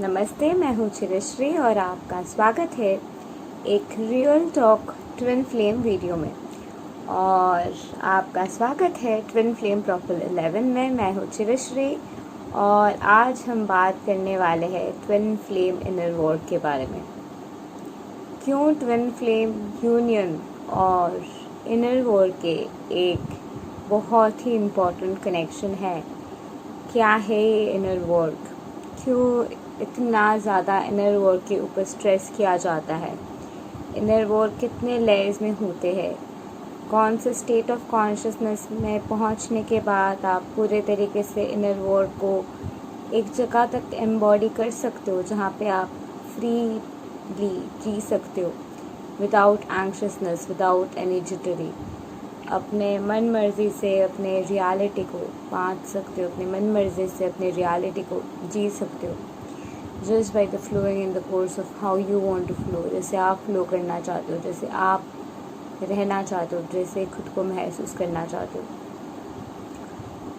नमस्ते, मैं हूँ चिरश्री और आपका स्वागत है एक real talk twin flame video में। और आपका स्वागत है ट्विन फ्लेम प्रॉपर 11 में। मैं हूँ चिरश्री और आज हम बात करने वाले हैं ट्विन फ्लेम इनर वर्क के बारे में। क्यों ट्विन फ्लेम यूनियन और इनर वर्क के एक बहुत ही इम्पोर्टेंट कनेक्शन है। क्या है ये इनर वर्क? क्यों इतना ज़्यादा इनर वर्क के ऊपर स्ट्रेस किया जाता है? इनर वर्क कितने लेयर्स में होते हैं? कौन से स्टेट ऑफ कॉन्शियसनेस में पहुंचने के बाद आप पूरे तरीके से इनर वर्क को एक जगह तक एम्बॉडी कर सकते हो जहाँ पे आप फ्रीली जी सकते हो, विदाउट एंग्शियसनेस, विदाउट एनी जिटरी। अपने मन मर्जी से अपने रियलिटी को बांट सकते हो, अपने मन मर्जी से अपने रियलिटी को जी सकते हो, just by the flowing in the course of how you want to flow. जैसे आप फ्लो करना चाहते हो, जैसे आप रहना चाहते हो, जैसे खुद को महसूस करना चाहते हो।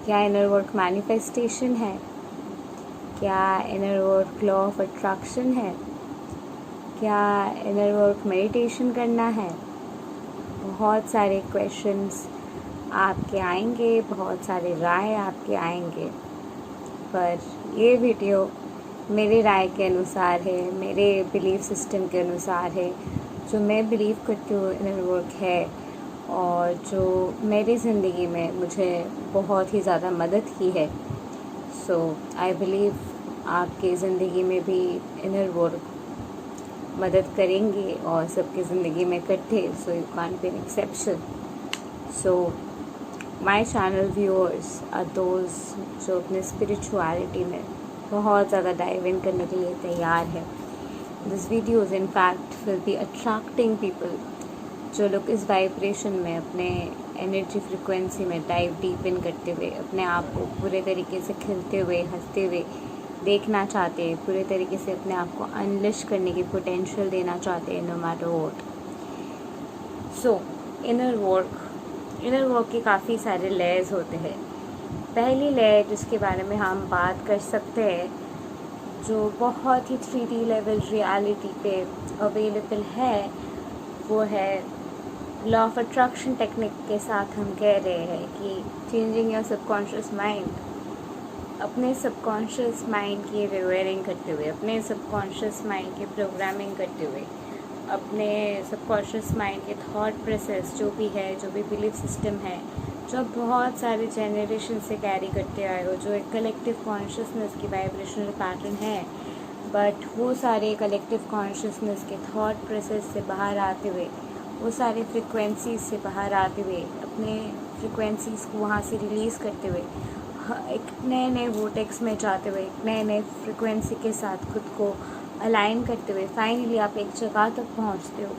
क्या इनर वर्क मैनिफेस्टेशन है? क्या inner work law of attraction है? क्या इनर वर्क मेडिटेशन करना है? बहुत सारे क्वेश्चंस आपके आएंगे, बहुत सारे राय आपके आएंगे, पर ये वीडियो मेरे राय के अनुसार है, मेरे बिलीफ सिस्टम के अनुसार है, जो मैं बिलीव करती हूँ इनर वर्क है और जो मेरी ज़िंदगी में मुझे बहुत ही ज़्यादा मदद की है। सो आई बिलीव आपकी ज़िंदगी में भी इनर वर्क मदद करेंगे और सबकी ज़िंदगी में करते, so you can't be an exception. So my channel viewers are those जो अपने स्पिरिचुअलिटी में बहुत ज़्यादा डाइव इन करने के लिए तैयार है। This videos in fact will be attracting people जो लोग इस वाइब्रेशन में अपने एनर्जी फ्रिक्वेंसी में डाइव डीप इन करते हुए अपने आप को पूरे तरीके से खिलते हुए, हंसते हुए देखना चाहते हैं, पूरे तरीके से अपने आप को अनलिश करने की पोटेंशियल देना चाहते हैं, no matter what. So inner work के काफ़ी सारे लेयर्स होते हैं। पहली लेयर जिसके बारे में हम बात कर सकते हैं, जो बहुत ही 3D लेवल रियलिटी पे अवेलेबल है, वो है लॉ ऑफ अट्रैक्शन टेक्निक के साथ हम कह रहे हैं कि चेंजिंग योर सबकॉन्शियस माइंड। अपने सबकॉन्शियस माइंड की रिवेयरिंग करते हुए, अपने सबकॉन्शियस माइंड की प्रोग्रामिंग करते हुए, अपने सबकॉन्शियस माइंड के थॉट प्रोसेस जो भी है, जो भी बिलीफ सिस्टम है, जो बहुत सारे जनरेशन से कैरी करते आए हो, जो एक कलेक्टिव कॉन्शियसनेस की वाइब्रेशनल पैटर्न है, बट वो सारे कलेक्टिव कॉन्शियसनेस के थॉट प्रोसेस से बाहर आते हुए, वो सारे फ्रिक्वेंसीज से बाहर आते हुए, अपने फ्रिक्वेंसीज को वहाँ से रिलीज़ करते हुए, एक नए नए वोटेक्स में जाते हुए, एक नए नए फ्रिक्वेंसी के साथ खुद को अलाइन करते हुए फाइनली आप एक जगह तक पहुँचते हो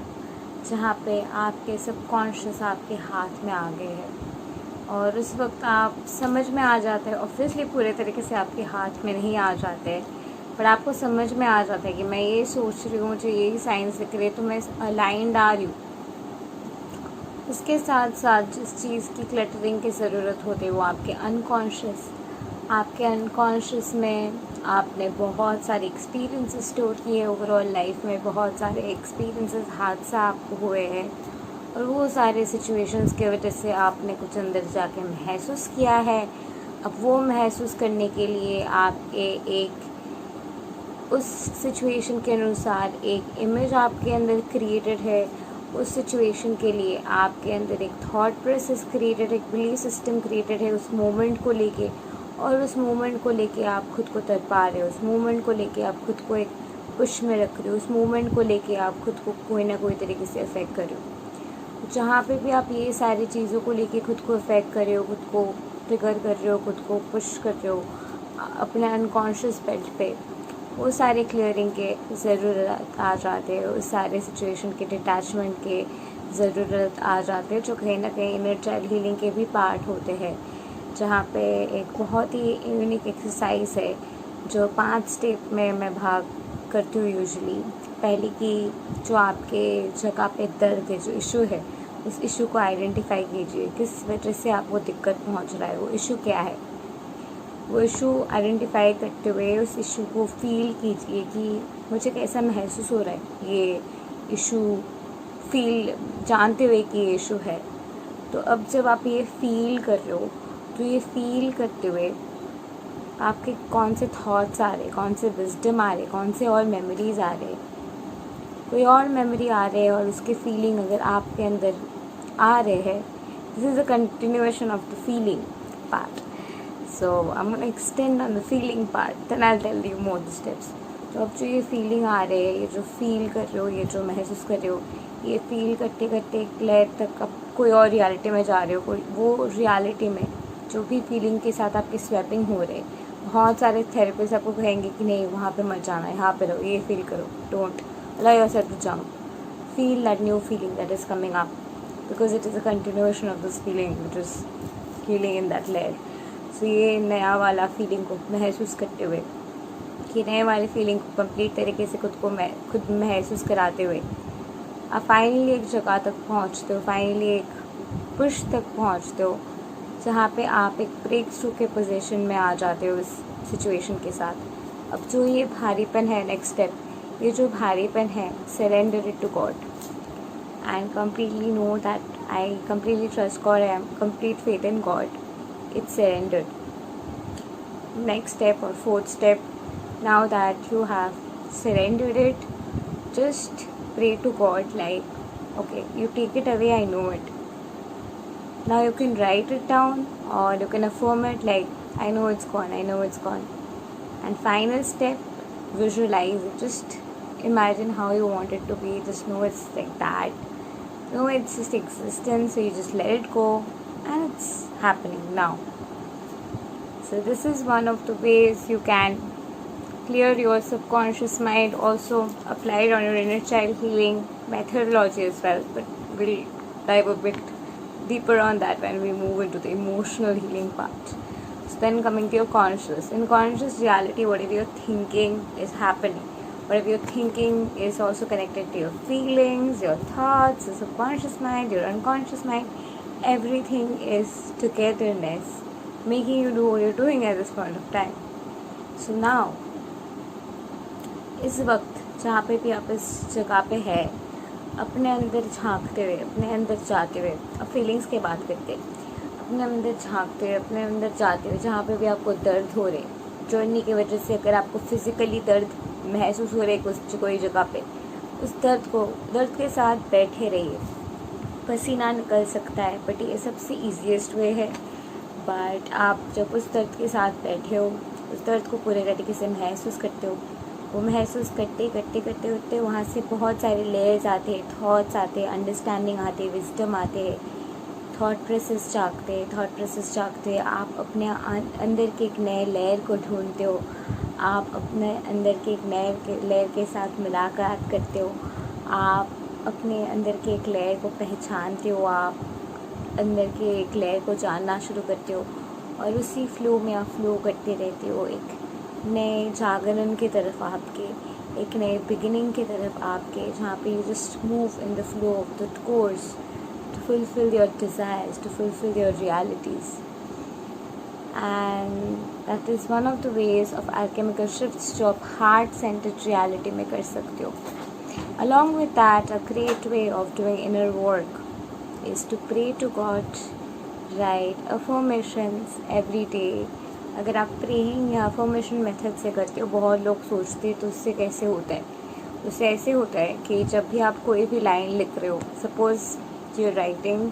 जहाँ पे आपके सबकॉन्शियस आपके हाथ में आ गए हैं। और उस वक्त आप समझ में आ जाते हैं, ऑब्वियसली पूरे तरीके से आपके हाथ में नहीं आ जाते, पर आपको समझ में आ जाता है कि मैं ये सोच रही हूँ, मुझे यही साइंस दिख रही है, तो मैं अलाइंड आ रही हूँ। उसके साथ साथ जिस चीज़ की क्लटरिंग की ज़रूरत होती है वो आपके अनकॉन्शियस में आपने बहुत सारे एक्सपीरियंसेस स्टोर किए ओवरऑल लाइफ में, बहुत सारे एक्सपीरियंसेस हादसा आपको हुए हैं और वो सारे सिचुएशंस की वजह से आपने कुछ अंदर जाके महसूस किया है। अब वो महसूस करने के लिए आपके एक उस सिचुएशन के अनुसार एक इमेज आपके अंदर क्रिएटेड है, उस सिचुएशन के लिए आपके अंदर एक थॉट प्रोसेस क्रिएटेड, एक बिलीफ सिस्टम क्रिएटेड है उस मोमेंट को लेके, और उस मोमेंट को लेके आप खुद को तड़पा रहे हो, उस मोमेंट को लेके आप खुद को एक पुश में रख रहे हो, उस मोमेंट को लेके आप खुद को कोई ना कोई तरीके से अफेक्ट कर रहे हो। जहाँ पे भी आप ये सारी चीज़ों को लेके खुद को अफेक्ट कर रहे हो, खुद को ट्रिगर कर रहे हो, खुद को पुश कर रहे हो अपने अनकॉन्शियस बेल्ट पे, वो सारे क्लियरिंग के ज़रूरत आ जाते हैं, उस सारे सिचुएशन के डिटैचमेंट के ज़रूरत आ जाते हैं, जो कहीं ना कहीं इनर चाइल्ड हीलिंग के भी पार्ट होते हैं। जहाँ पे एक बहुत ही यूनिक एक्सरसाइज है जो 5 स्टेप में मैं भाग करती हूँ यूजुअली। पहले की जो आपके जगह पे दर्द है, जो इशू है, उस इशू को आइडेंटिफाई कीजिए, किस वजह से आपको दिक्कत पहुँच रहा है, वो इशू क्या है। वो इशू आइडेंटिफाई करते हुए उस इशू को फील कीजिए कि मुझे कैसा महसूस हो रहा है ये इशू फील जानते हुए कि ये इशू है। तो अब जब आप ये फील कर रहे हो तो ये फील करते हुए आपके कौन से थॉट्स आ रहे, कौन से विजडम आ रहे, कौन से और मेमोरीज आ रहे, कोई और मेमोरी आ रहे है और उसके फीलिंग अगर आपके अंदर आ रहे हैं, this is a continuation of the feeling part. So I am gonna extend on the feeling part, then I will tell you more the steps. तो अब जो ये फीलिंग आ रहे हैं, ये जो फील कर रहे हो, ये जो महसूस कर रहे हो, ये फील करते करते एक लेयर तक अब कोई और रियलिटी में जा रहे हो, कोई वो रियलिटी में जो भी फीलिंग के साथ आपकी स्वैपिंग हो रहे। बहुत सारे थेरेपिस्ट आपको कहेंगे कि नहीं वहाँ पे मत जाना, यहाँ पे रहो, ये फील करो, don't allow yourself to jump, feel that new feeling that is coming up because it is a continuation of this feeling which is healing in that layer. So ये नया वाला फीलिंग को महसूस करते हुए, कि नए वाली फीलिंग को कंप्लीट तरीके से खुद महसूस कराते हुए आप फाइनली एक जगह तक पहुंचते हो, फाइनली एक पुश तक पहुंचते हो जहाँ पे आप एक ब्रेक थ्रू के पोजीशन में आ जाते हो इस सिचुएशन के साथ। अब जो ये भारीपन है, नेक्स्ट स्टेप, ये जो भारीपन है, surrender it to God and completely know that I completely trust God, I am complete faith in God, it's surrendered. Next step और fourth step, now that you have surrendered it, just pray to God like, okay, you take it away, I know it. Now you can write it down or you can affirm it like, I know it's gone, I know it's gone. And final step, visualize it. Just imagine how you want it to be. Just know it's like that. Know it's just existence, so you just let it go and it's happening now. So this is one of the ways you can clear your subconscious mind, also applied on your inner child healing methodology as well, but we'll dive a bit deeper on that when we move into the emotional healing part. So then coming to your conscious, in conscious reality, whatever you're thinking is happening. Whatever you're thinking is also connected to your feelings, your thoughts, your subconscious mind, your unconscious mind. Everything is togetherness making you do what you're doing at this point of time. So now इस वक्त जहाँ पे भी आप इस जगह पे है, अपने अंदर झांकते हुए, अपने अंदर जाते हुए, अब फीलिंग्स की बात करते, अपने अंदर झांकते हुए, अपने अंदर जाते हुए, जहाँ पे भी आपको दर्द हो रहे, जर्नी की वजह से अगर आपको फिज़िकली दर्द महसूस हो रहे कोई जगह पे, उस दर्द के साथ बैठे रहिए। पसीना निकल सकता है बट ये सबसे ईजीएस्ट वे है। बट आप जब उस दर्द के साथ बैठे हो, उस दर्द को पूरे तरीके से महसूस करते हो, वो महसूस करते वहाँ से बहुत सारे लेयर्स आते हैं, थॉट्स आते हैं, अंडरस्टैंडिंग आते हैं, विजडम आते हैं, थॉट प्रोसेस जागते आप अपने अंदर के एक नए लेयर को ढूंढते हो, आप अपने अंदर के एक नए लेयर के साथ मुलाकात करते हो, आप अपने अंदर के एक लेयर को पहचानते हो, आप अंदर के एक लेयर को जानना शुरू करते हो और उसी फ्लो में आप फ्लो करते रहते हो, एक नए जागरण की तरफ आपके, एक नए बिगिनिंग की तरफ आपके, जहाँ पे you just move in the flow of the course to fulfill your desires, to fulfill your realities. And that is one of the ways of alchemical shifts जो आप हार्ट सेंटर्ड रियलिटी में कर सकते हो। Along with that, a great way of doing inner work is to pray to God, write affirmations every day। अगर आप praying या affirmation method से करते हो, बहुत लोग सोचते हैं तो उससे कैसे होता है, उससे ऐसे होता है कि जब भी आप कोई भी लाइन लिख रहे हो, suppose you writing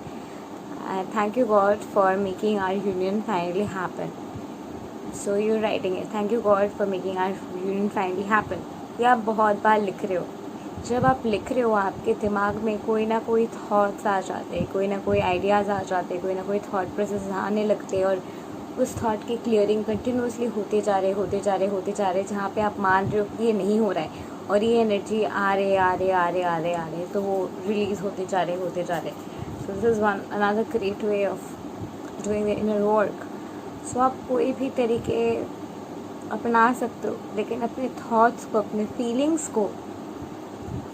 thank you God for making our union finally happen, so you writing it, thank you God for making our union finally happen, ये आप बहुत बार लिख रहे हो। जब आप लिख रहे हो, आपके दिमाग में कोई ना कोई थॉट्स आ जाते हैं, कोई ना कोई आइडियाज़ आ जाते हैं, कोई ना कोई थॉट प्रोसेस आने लगते हैं और उस थॉट की क्लियरिंग कंटिन्यूसली होते जा रहे, जहाँ पे आप मान रहे हो कि ये नहीं हो रहा है और ये एनर्जी आ रहे तो वो रिलीज़ होते जा रहे। So this is one another great way of doing the inner work. So आप कोई भी तरीके अपना सकते हो, लेकिन अपने थॉट्स को, अपने फीलिंग्स को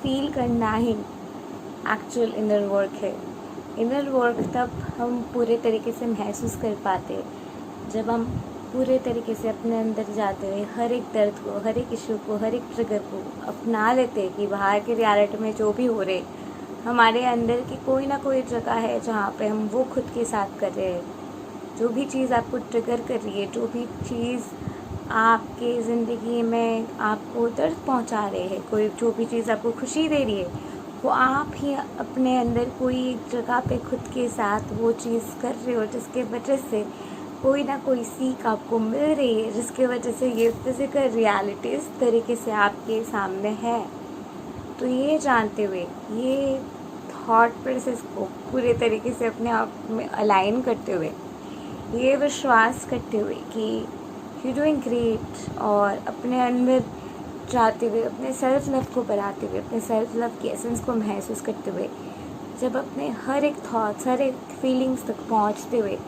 फील करना ही एक्चुअल इनर वर्क है। इनर वर्क तब हम पूरे तरीके से महसूस कर पाते जब हम पूरे तरीके से अपने अंदर जाते हुए हर एक दर्द को, हर एक इशू को, हर एक ट्रिगर को अपना लेते कि बाहर की रियलिटी में जो भी हो रहे, हमारे अंदर की कोई ना कोई जगह है जहाँ पे हम वो खुद के साथ कर रहे हैं। जो भी चीज़ आपको ट्रिगर कर रही है, जो भी चीज़ आपके ज़िंदगी में आपको दर्द पहुँचा रहे हैं, कोई जो भी चीज़ आपको खुशी दे रही है, वो आप ही अपने अंदर कोई एक जगह पे खुद के साथ वो चीज़ कर रहे हो, जिसके वजह से कोई ना कोई सीख आपको मिल रही है, जिसकी वजह से ये फिज़िकल रियलिटी इस तरीके से आपके सामने है। तो ये जानते हुए, ये थॉट प्रोसेस को पूरे तरीके से अपने आप में अलाइन करते हुए, ये विश्वास करते हुए कि यू डूइंग ग्रेट, और अपने अंदर जाते हुए, अपने सेल्फ लव को बढ़ाते हुए, अपने सेल्फ लव की एसेंस को महसूस करते हुए, जब अपने हर एक थॉट्स, हर एक फीलिंग्स तक पहुंचते हुए,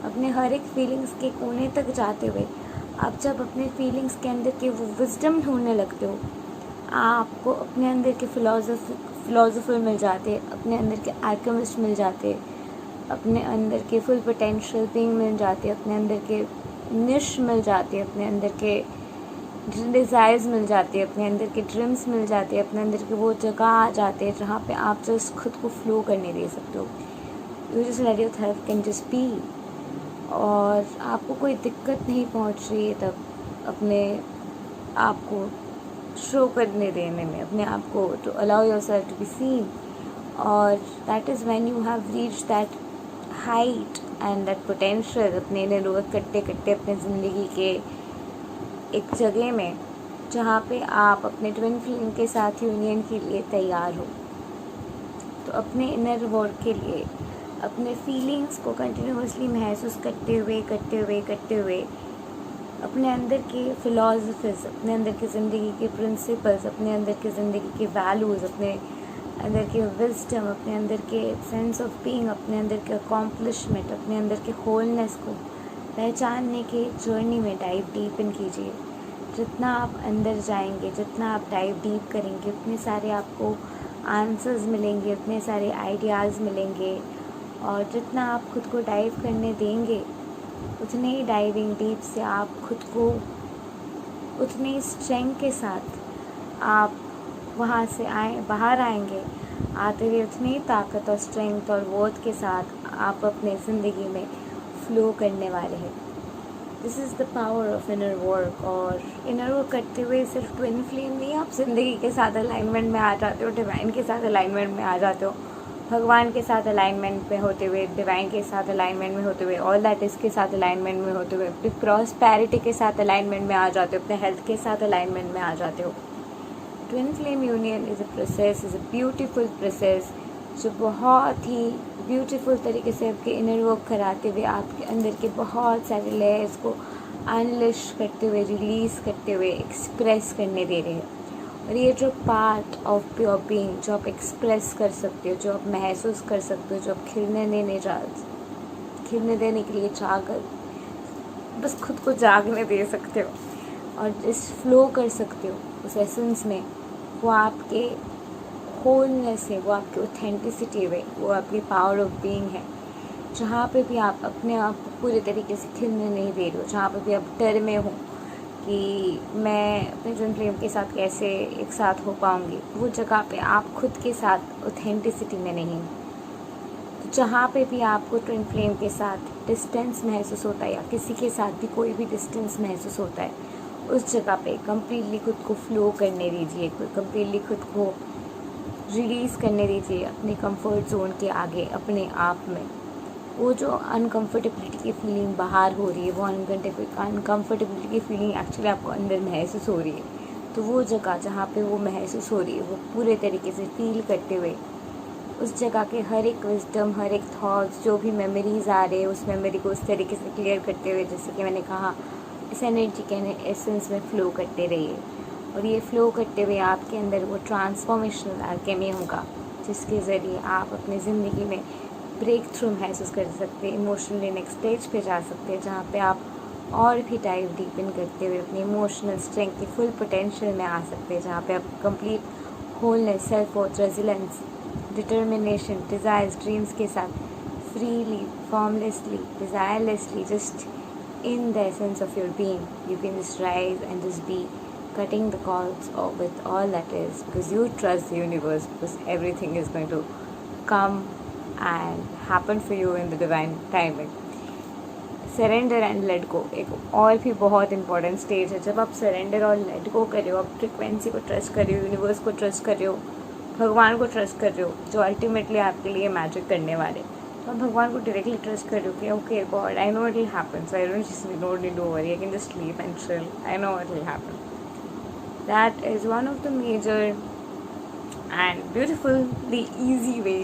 अपने हर एक फीलिंग्स के कोने तक जाते हुए, आप जब अपने फीलिंग्स के अंदर के वो विजडम ढूंढने लगते हो, आपको अपने अंदर के फिलोसोफर मिल जाते, अपने अंदर के आर्केमिस्ट मिल जाते, अपने अंदर के फुल पोटेंशियल बीइंग मिल जाते, अपने अंदर के निश मिल जाते, अपने अंदर के डिज़ायर्स मिल जाते, अपने अंदर के ड्रीम्स मिल जाते, अपने अंदर के वो जगह आ जाते हैं जहाँ पे आप जस्ट खुद को फ्लो करने दे सकते हो। You just let your self can just be, और आपको कोई दिक्कत नहीं पहुँच रही है तब अपने आप को शो करने देने में, अपने आप को to allow yourself to be seen, और that is when you have reached that height and that potential, अपने इनर वर्क करते करते अपने ज़िंदगी के एक जगह में जहाँ पे आप अपने ट्विन फ्लेम के साथ यूनियन के लिए तैयार हो। तो अपने इनर वर्क के लिए अपने फीलिंग्स को कंटिन्यूसली महसूस करते हुए अपने अंदर के फिलॉसफीज़, अपने अंदर की ज़िंदगी के प्रिंसिपल्स, अपने अंदर की ज़िंदगी के वैल्यूज़, अपने अंदर के विजडम, अपने अंदर के सेंस ऑफ बीइंग, अपने अंदर के अकॉम्प्लिशमेंट, अपने अंदर के होलनेस को पहचानने के जर्नी में डाइव डीप इन कीजिए। जितना आप अंदर जाएंगे, जितना आप डाइव डीप करेंगे, उतने सारे आपको आंसर्स मिलेंगे, उतने सारे आइडियाज़ मिलेंगे, और जितना आप खुद को डाइव करने देंगे, उतने ही डाइविंग डीप से आप खुद को उतने ही स्ट्रेंथ के साथ आप वहाँ से बाहर आएंगे। आते हुए उतनी ही ताकत और स्ट्रेंथ और वर्थ के साथ आप अपने ज़िंदगी में फ्लो करने वाले हैं। This is the power of inner work. और इनर वर्क करते हुए सिर्फ ट्विन फ्लेम नहीं, आप ज़िंदगी के साथ अलाइनमेंट में आ जाते हो, डिवाइन के साथ अलाइनमेंट में आ जाते हो, भगवान के साथ अलाइनमेंट में होते हुए, डिवाइन के साथ अलाइनमेंट में होते हुए, ऑल दैट इज़ के साथ अलाइनमेंट में होते हुए, अपनी प्रॉस्पेरिटी के साथ अलाइनमेंट में आ जाते हो, अपने हेल्थ के साथ अलाइनमेंट में आ जाते हो। Twin flame union is a process, is a beautiful process, जो बहुत ही ब्यूटीफुल तरीके से आपके इनर वर्क कराते हुए आपके अंदर के बहुत सारे लेयर्स को अनलिश करते हुए, रिलीज़ करते हुए एक्सप्रेस करने दे रहे हैं। और ये जो पार्ट ऑफ प्योर बीइंग, जो आप एक्सप्रेस कर सकते हो, जो आप महसूस कर सकते हो, जो आप खिलने देने के लिए जाकर बस खुद को जागने दे सकते हो, और जिस फ्लो कर सकते हो उस एसेंस में, वो आपके होलनेस है, वो आपकी ऑथेंटिसिटी है, वो आपकी पावर ऑफ बीइंग है। जहाँ पे भी आप अपने आप को पूरे तरीके से खिलने नहीं दे रहे हो, जहाँ पे भी आप डर में हो कि मैं अपने ट्विन फ्लेम के साथ कैसे एक साथ हो पाऊँगी, वो जगह पे आप खुद के साथ ऑथेंटिसिटी में नहीं हो। तो जहाँ पे भी आपको ट्विन फ्लेम के साथ डिस्टेंस महसूस होता है, या किसी के साथ भी कोई भी डिस्टेंस महसूस होता है, उस जगह पे कम्प्लीटली खुद को फ्लो करने दीजिए, कम्प्लीटली खुद को रिलीज़ करने दीजिए अपने कंफर्ट जोन के आगे, अपने आप में। वो जो अनकम्फर्टेबिलिटी की फीलिंग बाहर हो रही है, वो अनकम्फर्टेबिलिटी की फीलिंग एक्चुअली आपको अंदर महसूस हो रही है, तो वो जगह जहाँ पे वो महसूस हो रही है, वो पूरे तरीके से फील करते हुए उस जगह के हर एक विजडम, हर एक थॉट्स, जो भी मेमोरीज़ आ रहे हैं, उस मेमोरी को उस तरीके से क्लियर करते हुए, जैसे कि मैंने कहा, इस एनर्जी के एसेंस में फ़्लो करते रहिए। और ये फ़्लो करते हुए आपके अंदर वो ट्रांसफॉर्मेशनल अल्केमी होगा, जिसके ज़रिए आप अपनी ज़िंदगी में ब्रेक थ्रू महसूस कर सकते हैं, इमोशनली नेक्स्ट स्टेज पे जा सकते हैं, जहाँ पे आप और भी डाइव डीप इन करते हुए अपनी इमोशनल स्ट्रेंथ की फुल पोटेंशियल में आ सकते हैं, जहाँ पे आप complete wholeness, self worth, resilience, determination, desires, dreams के साथ freely, formlessly, desirelessly, just in the essence of your being. You can just rise and just be cutting the cords with all that is, because you trust the universe, because everything is going to come and happen for you in the divine timing. Surrender and let go एक और भी बहुत important stage है. जब आप surrender और let go कर रहे हो, आप फ्रिक्वेंसी को ट्रस्ट कर रहे हो, यूनिवर्स को ट्रस्ट कर रहे हो, भगवान को ट्रस्ट कर रहे हो, जो अल्टीमेटली आपके लिए मैजिक करने वाले. तो आप भगवान को डायरेक्टली ट्रस्ट कर रहे हो कि okay God, I know it will happen, so I don't need to worry, I can just sleep and chill, I know it will happen. That is one of the major and beautifully easy way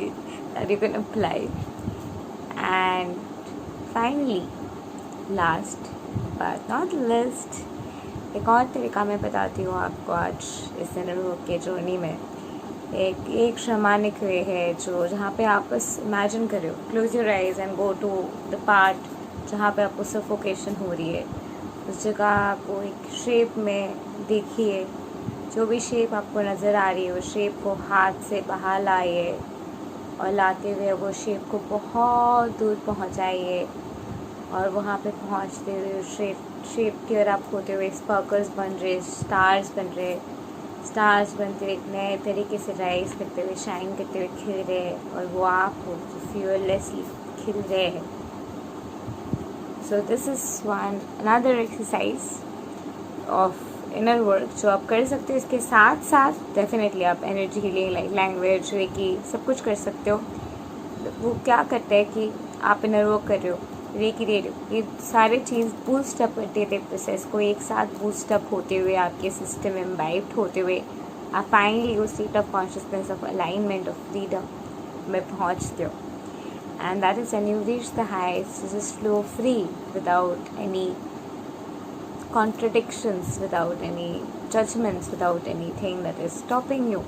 that you can apply. And finally, last but not least, एक और तरीका मैं बताती हूँ आपको आज इस अनुभव के जर्नी में. एक शमानिक वे है जहाँ पे आप बस इमेजिन कर रहे हो, close your eyes and go to the part जहाँ पे आपको सफोकेशन हो रही है. उस जगह को एक शेप में देखिए, जो भी शेप आपको नज़र आ रही है उस शेप को हाथ से बाहर लाइए और लाते हुए वो शेप को बहुत दूर पहुँचाइए. और वहाँ पे पहुँचते हुए उस शेप की ओर आप होते हुए स्पार्कल्स बन रहे, स्टार्स बनते हुए एक नए तरीके से राइज करते हुए, शाइन करते हुए खिल रहे, और वो आप हो जो फियरलेसली खिल रहे हैं. सो this is one another exercise of inner work जो आप कर सकते हो. इसके साथ साथ डेफिनेटली आप energy healing, like language, reiki, सब कुछ कर सकते हो. वो क्या करता है कि आप इनर वर्क कर रहे हो, रेकी दे रहे हो, ये सारे चीज़ बूस्ट अप करते थे प्रोसेस को, एक साथ बूस्ट अप होते हुए आपके सिस्टम इम्बाइब्ड होते हुए आप फाइनली उस state of consciousness of alignment of freedom में पहुंचते हो. And that is when you reach the Heights, just flow free without any contradictions, without any judgments, without anything that is stopping you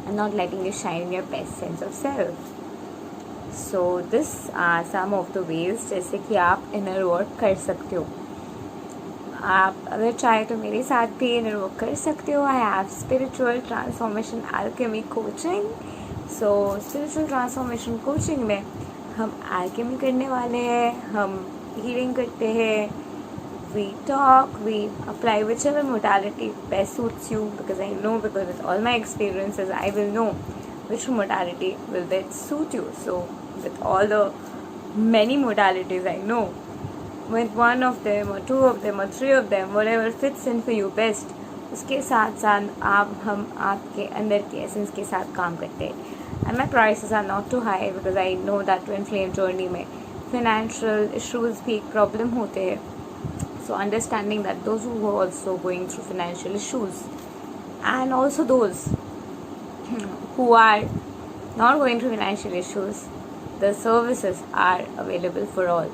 and not letting you shine in your best sense of self. So this are some of the ways जैसे कि आप inner work कर सकते हो. आप अगर चाहे तो मेरे साथ भी inner work कर सकते हो. I have spiritual transformation alchemy coaching. So spiritual transformation coaching में हम alchemy करने वाले हैं, हम healing करते हैं, we talk, we apply whichever modality best suits you, because I know, because with all my experiences I will know which modality will best suit you. So with all the many modalities I know, with one of them or two of them or three of them, whatever fits in for you best, उसके साथ साथ हम आपके अंदर के essence के साथ काम करते हैं. And my prices are not too high, because I know that twin flame journey में financial issues भी एक problem होते हैं. So understanding that those who are also going through financial issues, and also those who are not going through financial issues, the services are available for all.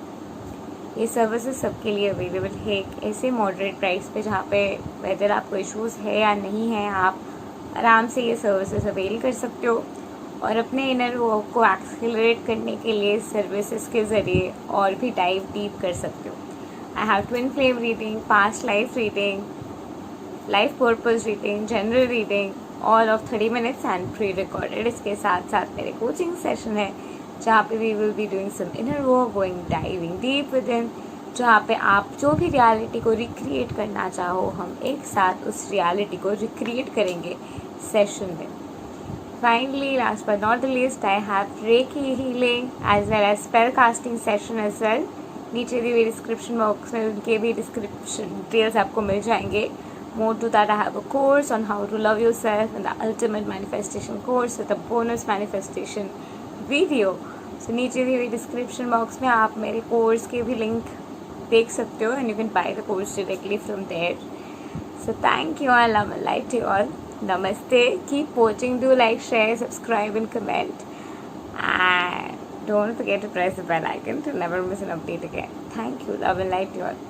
ये services सबके लिए available है एक ऐसे मॉडरेट प्राइस पे जहाँ पे weather आपको इश्यूज़ है या नहीं है, आप आराम से ये सर्विसेज अवेल कर सकते हो और अपने इनर वर्क को एक्सेलरेट करने के लिए सर्विसेज के ज़रिए और भी डाइव डीप कर सकते हो. I have twin flame reading, past life reading, life purpose reading, general reading, all of 30 minutes and pre-recorded. इसके साथ साथ मेरे coaching session है जहाँ पे we will be doing some inner work, going diving deep within, जहाँ पे आप जो भी रियलिटी को रिक्रिएट करना चाहो, हम एक साथ उस रियलिटी को रिक्रिएट करेंगे सेशन में. Finally, last but not the least, I have Reiki healing as well as spell casting session as well. नीचे दी हुई डिस्क्रिप्शन बॉक्स में उनके भी डिस्क्रिप्शन डिटेल्स आपको मिल जाएंगे. More to that, I have a course on how to love yourself and the ultimate manifestation course with a bonus manifestation video. So नीचे दी हुई description box में आप मेरे कोर्स के भी लिंक देख सकते हो, and you can buy the course directly from there. So thank you all, love and light to you all. Namaste. Keep watching. Do like, share, subscribe and comment. And don't forget to press the bell icon to never miss an update again. Thank you. Love and light to you all.